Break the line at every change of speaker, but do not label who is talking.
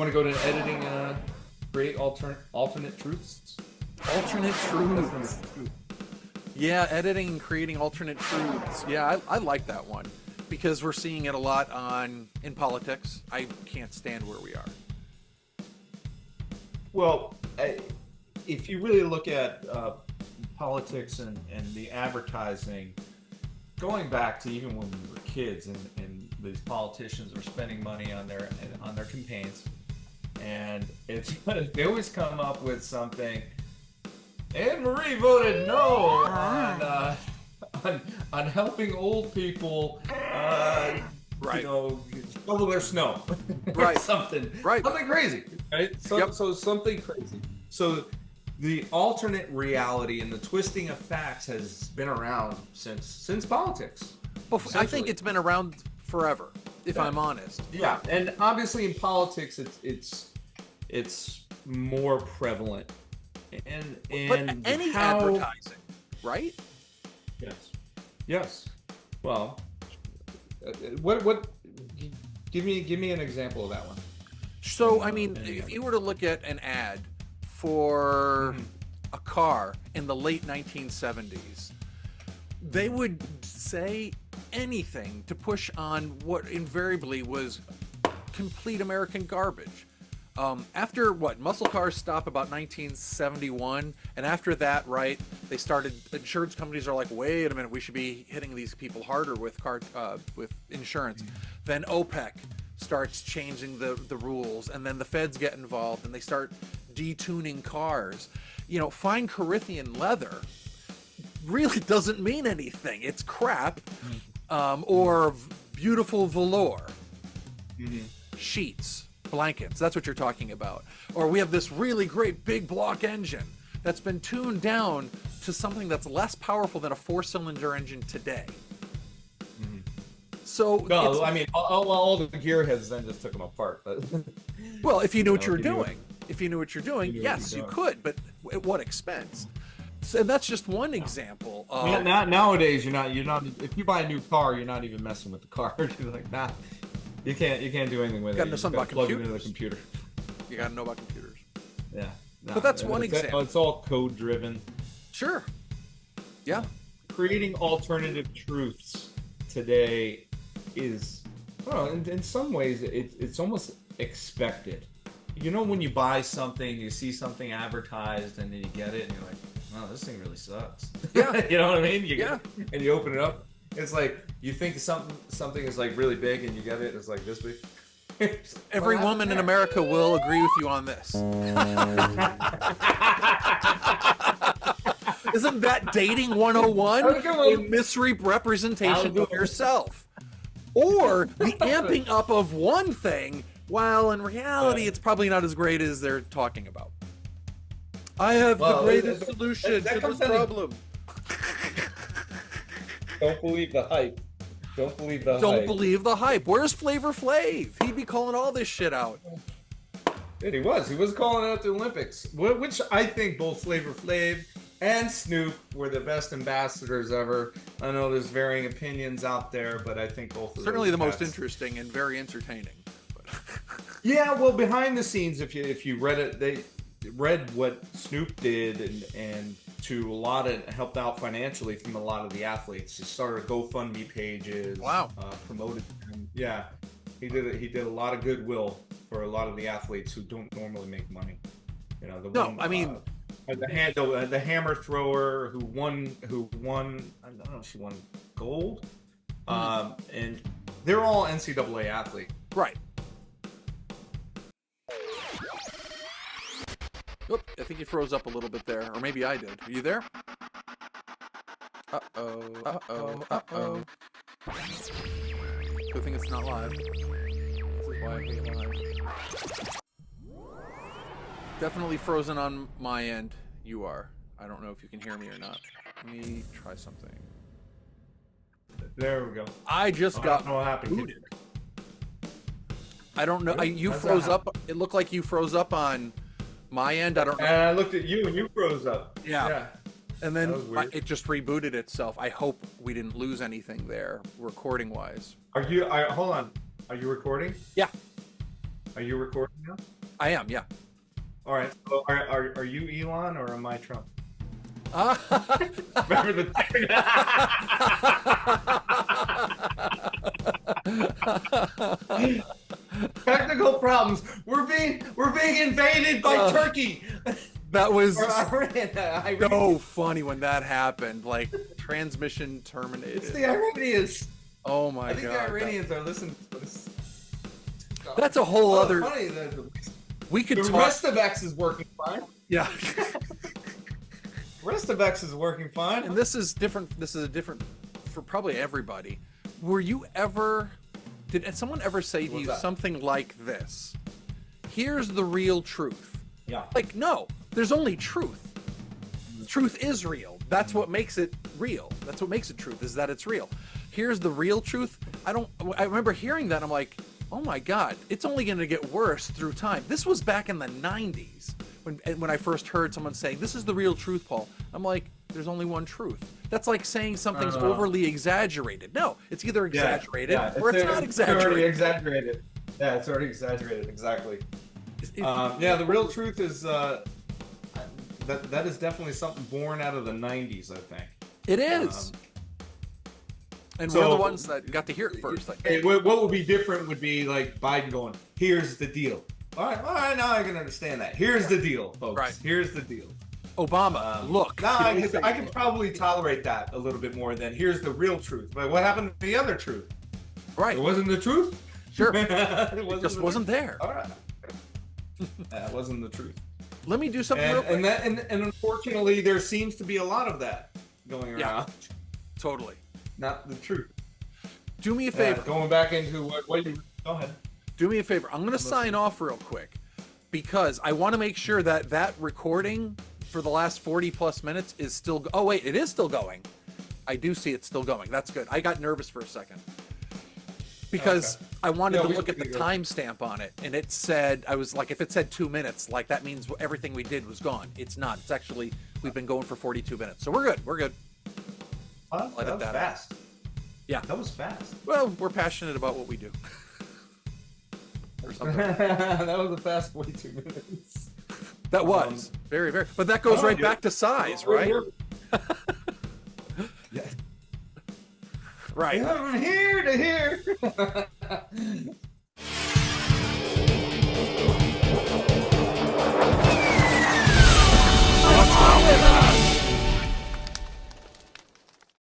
want to go to editing and create alternate truths?
Alternate truths. Yeah, editing and creating alternate truths. Yeah, I like that one because we're seeing it a lot in politics. I can't stand where we are.
Well, if you really look at politics and the advertising, going back to even when we were kids, and these politicians were spending money on their campaigns, and they always come up with something. Anne Marie voted no on helping old people,
right?
shovel their snow,
right?
something crazy, right? So something crazy. So the alternate reality and the twisting of facts has been around since politics.
I think it's been around forever, if I'm honest.
Yeah, and obviously in politics, it's more prevalent.
But any advertising, right?
Yes. Well, what? Give me an example of that one.
So I mean, if you were to look at an ad for a car in the late 1970s, they would say anything to push on what invariably was complete American garbage. After muscle cars stop about 1971, and after that, right, they started. Insurance companies are like, wait a minute, we should be hitting these people harder with insurance. Then OPEC starts changing the rules, and then the feds get involved, and they start detuning cars. Fine Corinthian leather really doesn't mean anything. It's crap, or beautiful velour sheets. Blankets, that's what you're talking about. Or we have this really great big block engine that's been tuned down to something that's less powerful than a 4-cylinder engine today. So
no, I mean, all the gearheads then just took them apart. But
well, if you knew what you're doing, yes, you could, but at what expense? So that's just one example.
Nowadays, you're not. If you buy a new car, you're not even messing with the car. You're like, nah. You can't do anything with it.
You gotta know
plug it into the computer.
You gotta know about computers.
Yeah.
But that's one example.
It's all code driven.
Sure. Yeah.
Creating alternative truths today is, well, in some ways, it's almost expected. When you buy something, you see something advertised, and then you get it, and you're like, oh, this thing really sucks.
Yeah.
You know what I mean? And you open it up. It's like you think something is like really big, and you get it. It's like this big.
Every woman in America will agree with you on this. Isn't that dating 101? A misrepresentation of yourself, or the amping up of one thing, while in reality it's probably not as great as they're talking about. I have the greatest solution to this problem.
Don't believe the hype. Don't believe the hype.
Where's Flavor Flav? He'd be calling all this shit out.
Dude, he was calling out the Olympics, which I think both Flavor Flav and Snoop were the best ambassadors ever. I know there's varying opinions out there, but I think both of
certainly the most interesting and very entertaining.
Yeah, well, behind the scenes, if you read it, they read what Snoop did and to a lot of helped out financially from a lot of the athletes. He started GoFundMe pages.
Wow.
Promoted them. Yeah, he did a lot of goodwill for a lot of the athletes who don't normally make money. The hammer thrower who won. I don't know if she won gold. And they're all NCAA athletes.
Right. Oop, I think you froze up a little bit there, or maybe I did. Are you there? Uh-oh. Good thing it's not live. This is why I hate live. Definitely frozen on my end. You are. I don't know if you can hear me or not. Let me try something.
There we go.
I just got
I don't know what happened.
booted. I don't know. You froze up. It looked like you froze up on my end. I don't know.
And I looked at you and you froze up.
Yeah. And then it just rebooted itself. I hope we didn't lose anything there, recording wise.
Hold on. Are you recording?
Yeah.
Are you recording now?
I am, yeah.
All right. So are you Elon or am I Trump?
Uh,
Remember the technical problems. We're being invaded by Turkey.
that was
Or Iran.
so funny when that happened. Like, transmission terminated.
It's the Iranians.
Oh my
I think
god.
the Iranians are listening to this.
That's a whole other.
Funny.
We could
The
talk.
rest of X is working fine.
Yeah.
The rest of X is working fine.
And this is different. This is a different for probably everybody. Were you ever? Did someone ever say to
What's
you
that?
something like this? Here's the real truth.
Yeah.
Like, no, there's only truth. Truth is real. That's what makes it real. That's what makes it truth, is that it's real. Here's the real truth. I remember hearing that. I'm like, oh my God, it's only going to get worse through time. This was back in the 90s when I first heard someone saying, this is the real truth, Paul. I'm like, there's only one truth. That's like saying something's overly exaggerated. No, it's either exaggerated or it's not exaggerated.
It's already exaggerated. Yeah, it's already exaggerated. Exactly. Yeah, the real truth is that is definitely something born out of the 90s, I think.
It is. And
so,
we're the ones that got to hear it first. Like,
what would be different would be like Biden going, here's the deal. All right, now I can understand that. Here's the deal, folks.
Right.
Here's the deal.
Obama, look.
Now I could probably tolerate that a little bit more than here's the real truth. But what happened to the other truth?
Right.
It wasn't the truth?
Sure.
it
just wasn't there.
All right. That wasn't the truth.
Let me do something real quick.
And unfortunately, there seems to be a lot of that going around.
Yeah, totally.
Not the truth.
Do me a favor.
Going back into what you... Go ahead.
Do me a favor. I'm going to sign off real quick because I want to make sure that that recording for the last 40 plus minutes is still... Oh, wait, it is still going. I do see it's still going. That's good. I got nervous for a second because I wanted to look at the timestamp on it, and it said, I was like, if it said 2 minutes, like that means everything we did was gone. It's not. It's actually, we've been going for 42 minutes. So we're good. We're good.
That was fast.
Yeah.
That was fast.
Well, we're passionate about what we do. Or something.
That was a fast 42 minutes.
That was. Very, very. But that goes right back to size, right?
Yeah.
Right.
From here to here.